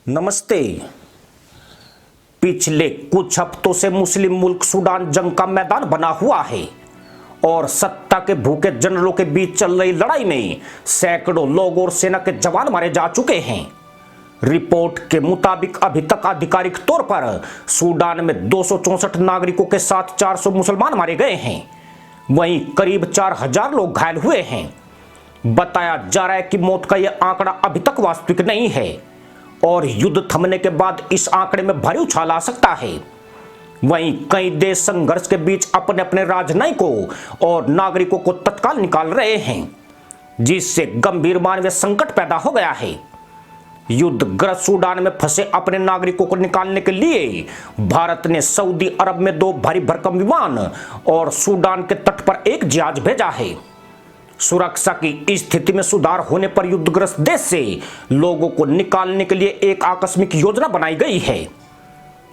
नमस्ते। पिछले कुछ हफ्तों से मुस्लिम मुल्क सूडान जंग का मैदान बना हुआ है और सत्ता के भूखे जनरलों के बीच चल रही लड़ाई में सैकड़ों लोग और सेना के जवान मारे जा चुके हैं। रिपोर्ट के मुताबिक अभी तक आधिकारिक तौर पर सूडान में 264 नागरिकों के साथ 400 मुसलमान मारे गए हैं। वहीं करीब 4000 लोग घायल हुए हैं। बताया जा रहा है कि मौत का यह आंकड़ा अभी तक वास्तविक नहीं है और युद्ध थमने के बाद इस आंकड़े में भारी उछाल आ सकता है। वहीं कई देश संघर्ष के बीच अपने अपने राजनयिकों और नागरिकों को तत्काल निकाल रहे हैं, जिससे गंभीर मानवीय संकट पैदा हो गया है। युद्धग्रस्त सूडान में फंसे अपने नागरिकों को निकालने के लिए भारत ने सऊदी अरब में 2 भारी भरकम विमान और सूडान के तट पर एक जहाज भेजा है। सुरक्षा की स्थिति में सुधार होने पर युद्धग्रस्त देश से लोगों को निकालने के लिए एक आकस्मिक योजना बनाई गई है।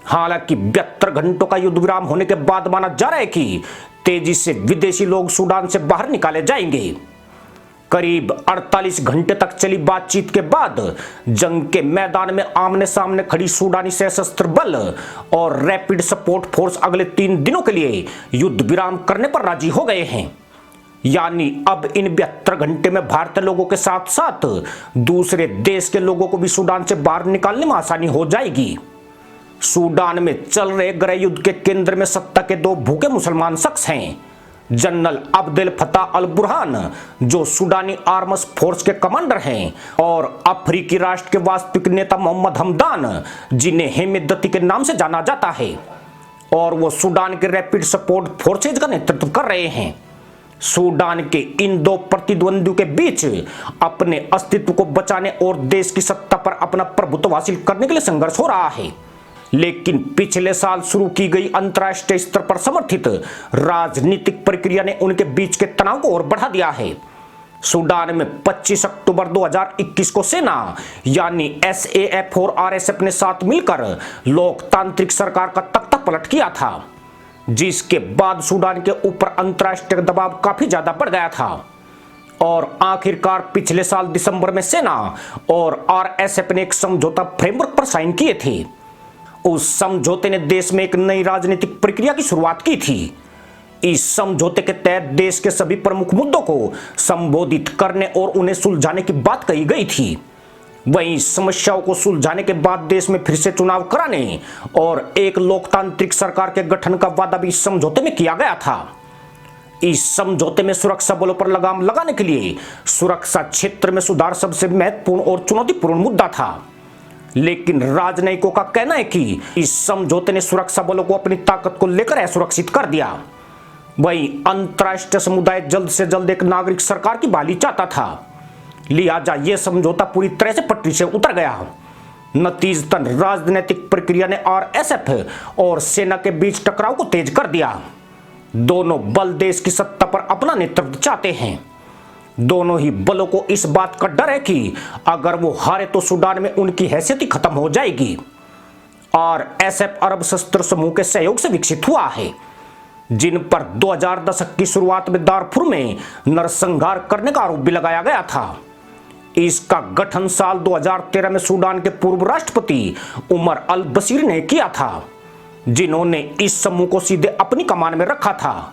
हालांकि 72 घंटों का युद्ध विराम होने के बाद माना जा रहा है कि तेजी से विदेशी लोग सूडान से बाहर निकाले जाएंगे। करीब 48 घंटे तक चली बातचीत के बाद जंग के मैदान में आमने सामने खड़ी सूडानी सशस्त्र बल और रैपिड सपोर्ट फोर्स अगले 3 दिनों के लिए युद्ध विराम करने पर राजी हो गए हैं। यानी अब इन 72 घंटे में भारतीय लोगों के साथ साथ दूसरे देश के लोगों को भी सूडान से बाहर निकालने में आसानी हो जाएगी। सूडान में चल रहे गृह युद्ध के केंद्र में सत्ता के 2 भूखे मुसलमान शख्स हैं। जनरल अब्देल फताह अल बुरहान, जो सूडानी आर्म्स फोर्स के कमांडर हैं, और अफ्रीकी राष्ट्र के वास्तविक नेता मोहम्मद हमदान, जिन्हें हेमिदती के नाम से जाना जाता है, और वो सूडान के रैपिड सपोर्ट फोर्सेज का नेतृत्व कर रहे हैं। सूडान के इन 2 प्रतिद्वंदियों के बीच अपने अस्तित्व को बचाने और देश की सत्ता पर अपना प्रभुत्व हासिल करने के लिए संघर्ष हो रहा है। लेकिन पिछले साल शुरू की गई अंतर्राष्ट्रीय स्तर पर समर्थित राजनीतिक प्रक्रिया ने उनके बीच के तनाव को और बढ़ा दिया है। सूडान में 25 अक्टूबर 2021 को सेना यानी SAF और RSF ने साथ मिलकर लोकतांत्रिक सरकार का तख्ता पलट किया था, जिसके बाद सूडान के ऊपर अंतर्राष्ट्रीय दबाव काफी ज्यादा बढ़ गया था और आखिरकार पिछले साल दिसंबर में सेना और RSF ने एक समझौता फ्रेमवर्क पर साइन किए थे। उस समझौते ने देश में एक नई राजनीतिक प्रक्रिया की शुरुआत की थी। इस समझौते के तहत देश के सभी प्रमुख मुद्दों को संबोधित करने और उन्हें सुलझाने की बात कही गई थी। वहीं समस्याओं को सुलझाने के बाद देश में फिर से चुनाव कराने और एक लोकतांत्रिक सरकार के गठन का वादा भी इस समझौते में किया गया था। इस समझौते में सुरक्षा बलों पर लगाम लगाने के लिए सुरक्षा क्षेत्र में सुधार सबसे महत्वपूर्ण और चुनौतीपूर्ण मुद्दा था। लेकिन राजनयिकों का कहना है कि इस समझौते ने सुरक्षा बलों को अपनी ताकत को लेकर असुरक्षित कर दिया। वहीं अंतर्राष्ट्रीय समुदाय जल्द से जल्द एक नागरिक सरकार की बहाली चाहता था, लिहाजा यह समझौता पूरी तरह से पटरी से उतर गया। नतीजतन राजनीतिक प्रक्रिया ने RSF और सेना के बीच टकराव को तेज कर दिया। दोनों बल देश की सत्ता पर अपना नेतृत्व चाहते हैं। दोनों ही बलों को इस बात का डर है कि अगर वो हारे तो सूडान में उनकी हैसियत ही खत्म हो जाएगी। RSF अरब शस्त्र समूह के सहयोग से विकसित हुआ है, जिन पर 2000 दशक की शुरुआत में दारफुर में नरसंहार करने का आरोप भी लगाया गया था। इसका गठन साल 2013 में सूडान के पूर्व राष्ट्रपति उमर अल बशीर ने किया था, जिन्होंने इस समूह को सीधे अपनी कमान में रखा था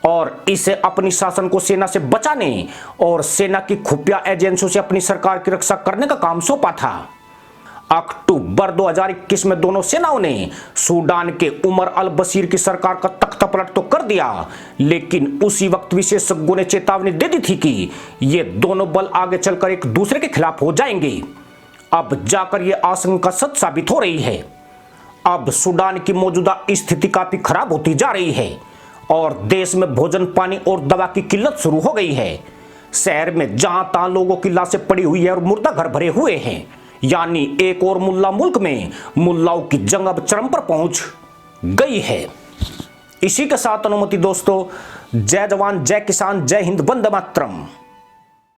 और इसे अपनी शासन को सेना से बचाने और सेना की खुफिया एजेंसियों से अपनी सरकार की रक्षा करने का काम सौंपा था। अक्टूबर 2021 में दोनों सेनाओं ने सूडान के उमर अल बशीर की सरकार का तख्ता पलट तो कर दिया, लेकिन उसी वक्त विशेषज्ञों ने चेतावनी दे दी थी कि ये दोनों बल आगे चलकर एक दूसरे के खिलाफ हो जाएंगे। अब जाकर ये आशंका सच साबित हो रही है। अब सूडान की मौजूदा स्थिति काफी खराब होती जा रही है और देश में भोजन, पानी और दवा की किल्लत शुरू हो गई है। शहर में जहां तहां लोगों की लाशें पड़ी हुई है और मुर्दा घर भरे हुए हैं। यानी एक और मुल्ला मुल्क में मुल्लाओं की जंग अब चरम पर पहुंच गई है। इसी के साथ अनुमति दोस्तों, जय जवान, जय किसान, जय हिंद, वंदे मातरम।